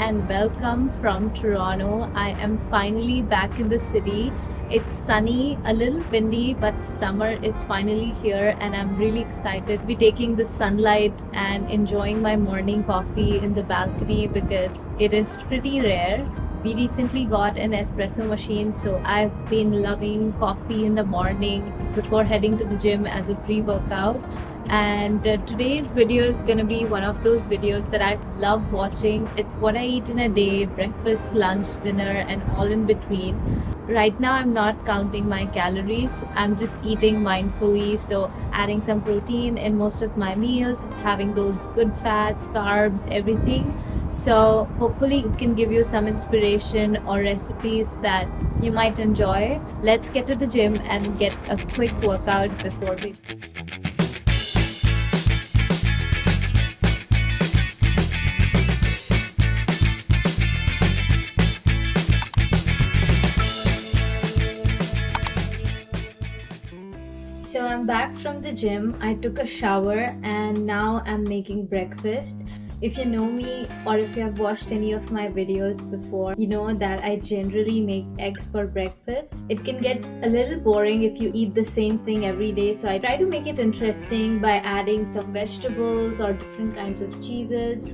and welcome from Toronto. I am finally back in the city. It's sunny, a little windy, but summer is finally here and I'm really excited. We're taking the sunlight and enjoying my morning coffee in the balcony because it is pretty rare. We recently got an espresso machine, so I've been loving coffee in the morning before heading to the gym as a pre-workout. And today's video is gonna be one of those videos that I love watching. It's what I eat in a day: breakfast, lunch, dinner, and all in between. Right now I'm not counting my calories, I'm just eating mindfully, so adding some protein in most of my meals, having those good fats, carbs, everything. So hopefully it can give you some inspiration or recipes that you might enjoy. Let's get to the gym and get a quick workout before we... So I'm back from the gym. I took a shower and now I'm making breakfast. If you know me or if you have watched any of my videos before, you know that I generally make eggs for breakfast. It can get a little boring if you eat the same thing every day, so I try to make it interesting by adding some vegetables or different kinds of cheeses.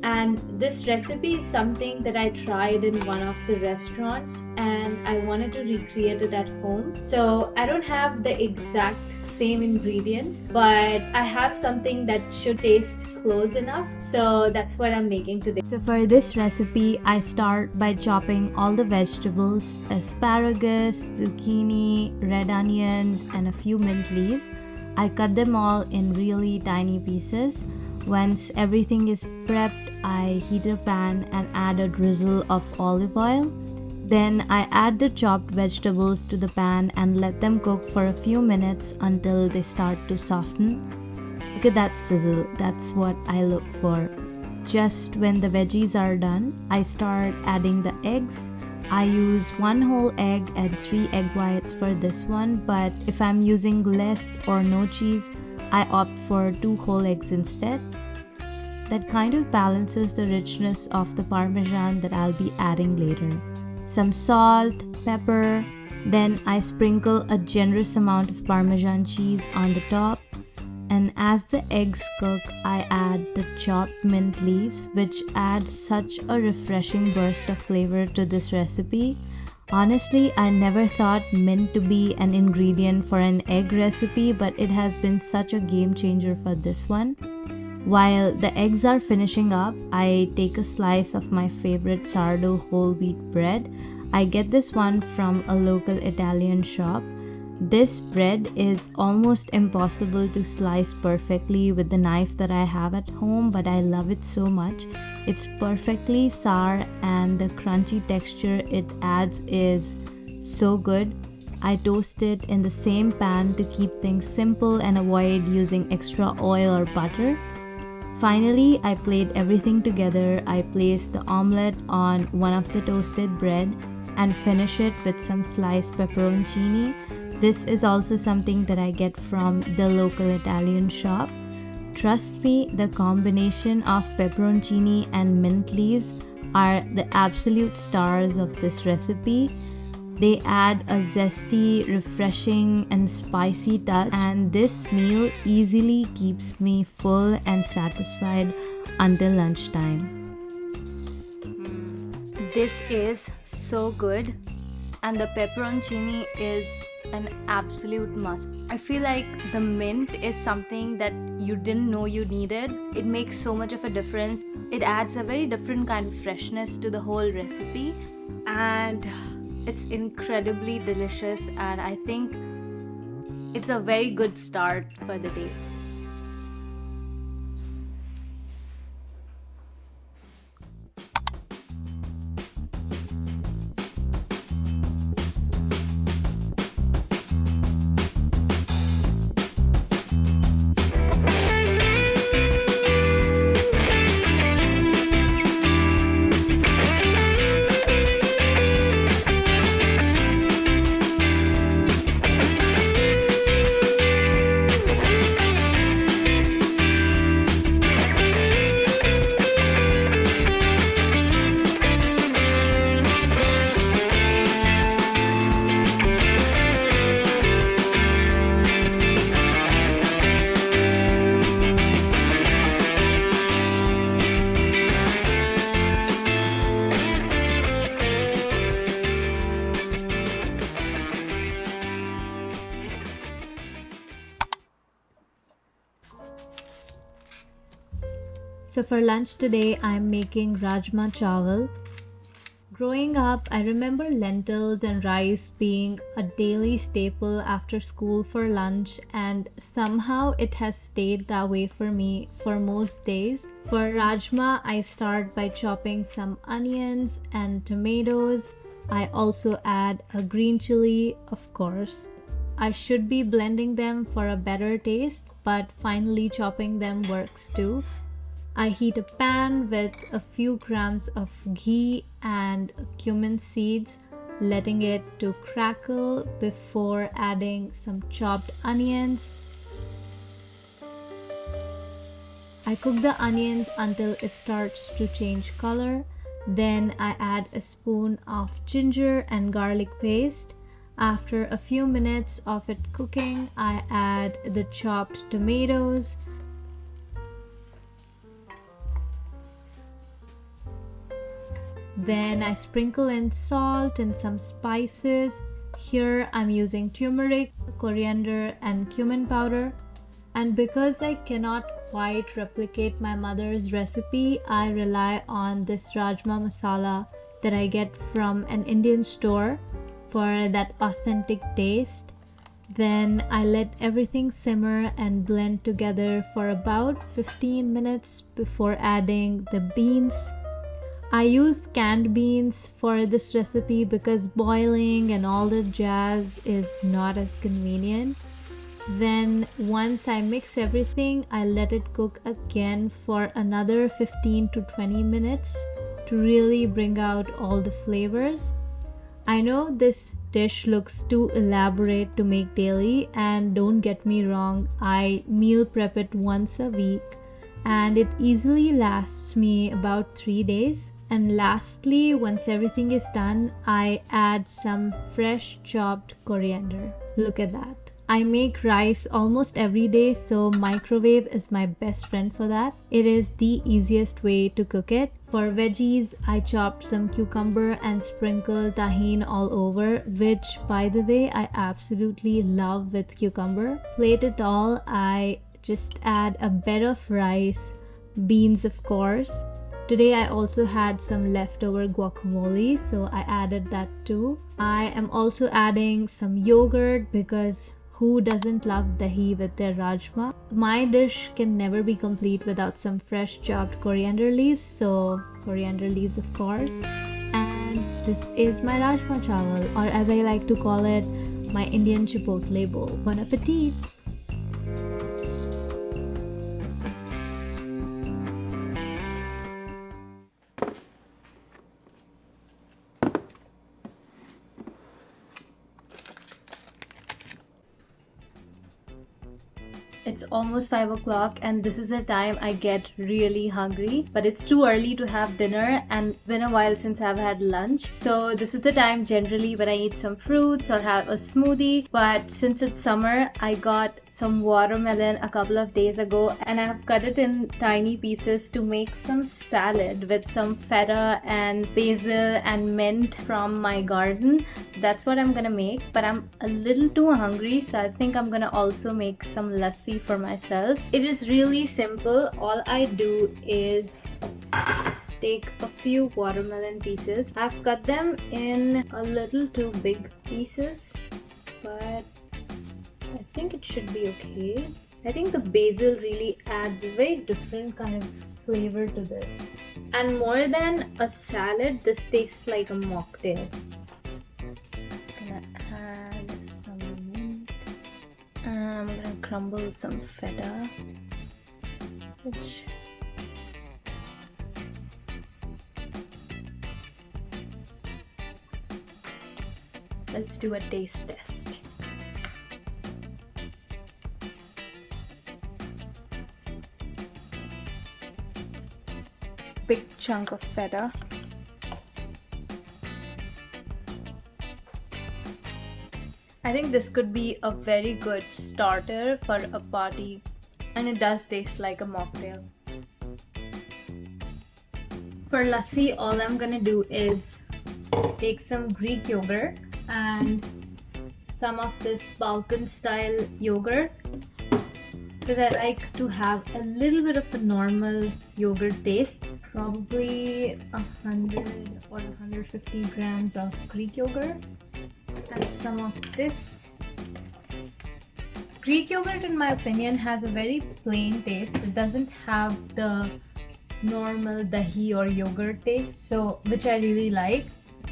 And this recipe is something that I tried in one of the restaurants and I wanted to recreate it at home. So I don't have the exact same ingredients, but I have something that should taste close enough. So that's what I'm making today. So for this recipe, I start by chopping all the vegetables: asparagus, zucchini, red onions, and a few mint leaves. I cut them all in really tiny pieces. Once everything is prepped, I heat a pan and add a drizzle of olive oil. Then I add the chopped vegetables to the pan and let them cook for a few minutes until they start to soften. Look at that sizzle, that's what I look for. Just when the veggies are done, I start adding the eggs. I use 1 whole egg and 3 egg whites for this one, but if I'm using less or no cheese, I opt for 2 whole eggs instead. That kind of balances the richness of the parmesan that I'll be adding later. Some salt, pepper, then I sprinkle a generous amount of parmesan cheese on the top. And as the eggs cook, I add the chopped mint leaves, which adds such a refreshing burst of flavor to this recipe. Honestly, I never thought mint to be an ingredient for an egg recipe, but it has been such a game changer for this one. While the eggs are finishing up, I take a slice of my favorite sourdough whole wheat bread. I get this one from a local Italian shop. This bread is almost impossible to slice perfectly with the knife that I have at home, but I love it so much. It's perfectly sour and the crunchy texture it adds is so good. I toast it in the same pan to keep things simple and avoid using extra oil or butter. Finally, I plate everything together. I place the omelette on one of the toasted bread and finish it with some sliced pepperoncini. This is also something that I get from the local Italian shop. Trust me, the combination of pepperoncini and mint leaves are the absolute stars of this recipe. They add a zesty, refreshing, and spicy touch, and this meal easily keeps me full and satisfied until lunchtime. This is so good, and the pepperoncini is an absolute must. I feel like the mint is something that you didn't know you needed. It makes so much of a difference. It adds a very different kind of freshness to the whole recipe, and it's incredibly delicious, and I think it's a very good start for the day. So for lunch today, I'm making rajma chawal. Growing up, I remember lentils and rice being a daily staple after school for lunch, and somehow it has stayed that way for me for most days. For rajma, I start by chopping some onions and tomatoes. I also add a green chili, of course. I should be blending them for a better taste, but finally chopping them works too. I heat a pan with a few grams of ghee and cumin seeds, letting it to crackle before adding some chopped onions. I cook the onions until it starts to change color. Then I add a spoon of ginger and garlic paste. After a few minutes of it cooking, I add the chopped tomatoes. Then I sprinkle in salt and some spices. Here I'm using turmeric, coriander and cumin powder. And because I cannot quite replicate my mother's recipe, I rely on this rajma masala that I get from an Indian store for that authentic taste. Then I let everything simmer and blend together for about 15 minutes before adding the beans. I use canned beans for this recipe because boiling and all the jazz is not as convenient. Then once I mix everything, I let it cook again for another 15 to 20 minutes to really bring out all the flavors. I know this dish looks too elaborate to make daily, and don't get me wrong, I meal prep it once a week and it easily lasts me about 3 days. And lastly, once everything is done, I add some fresh chopped coriander. Look at that. I make rice almost every day, so microwave is my best friend for that. It is the easiest way to cook it. For veggies, I chopped some cucumber and sprinkled tahini all over, which by the way, I absolutely love with cucumber. Plate it all. I just add a bed of rice, beans of course. Today I also had some leftover guacamole, so I added that too. I am also adding some yogurt because who doesn't love dahi with their rajma? My dish can never be complete without some fresh chopped coriander leaves, so coriander leaves of course. And this is my rajma chawal, or as I like to call it, my Indian chipotle bowl. Bon appetit! It's almost 5 o'clock and this is the time I get really hungry, but it's too early to have dinner and it's been a while since I've had lunch. So this is the time generally when I eat some fruits or have a smoothie, but since it's summer, I got some watermelon a couple of days ago and I have cut it in tiny pieces to make some salad with some feta and basil and mint from my garden. So that's what I'm gonna make, but I'm a little too hungry, so I think I'm gonna also make some lassi for myself. It is really simple. All I do is take a few watermelon pieces. I've cut them in a little too big pieces, but I think it should be okay. I think the basil really adds a very different kind of flavor to this. And more than a salad, this tastes like a mocktail. Just gonna add some mint. I'm gonna crumble some feta. Let's do a taste test. Big chunk of feta. I think this could be a very good starter for a party, and it does taste like a mocktail. For lassi, all I'm gonna do is take some Greek yogurt and some of this Balkan style yogurt. because I like to have a little bit of a normal yogurt taste. Probably 100 or 150 grams of Greek yogurt and some of this. Greek yogurt, in my opinion, has a very plain taste. It doesn't have the normal dahi or yogurt taste, so which I really like.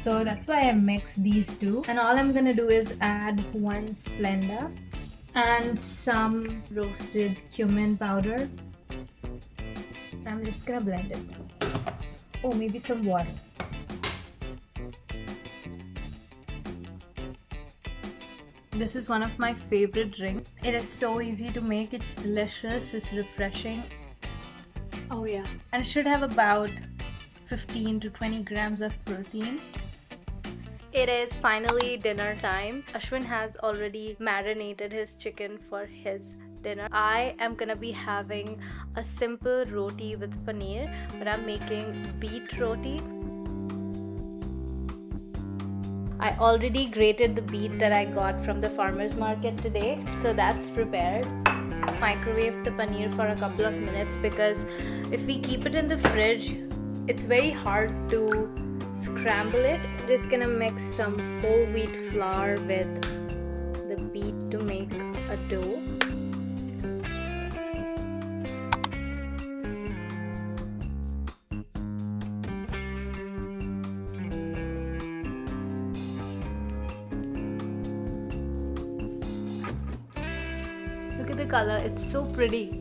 So that's why I mix these two. And all I'm gonna do is add 1 Splenda and some roasted cumin powder. I'm just gonna blend it. Oh, maybe some water. This is one of my favorite drinks. It is so easy to make, it's delicious, it's refreshing. Oh yeah. And it should have about 15 to 20 grams of protein. It is finally dinner time. Ashwin has already marinated his chicken for his dinner. I am gonna be having a simple roti with paneer, but I'm making beet roti. I already grated the beet that I got from the farmer's market today, so that's prepared. Microwave the paneer for a couple of minutes because if we keep it in the fridge, it's very hard to scramble it. Just gonna mix some whole wheat flour with the beet to make a dough. Look at the color, it's so pretty.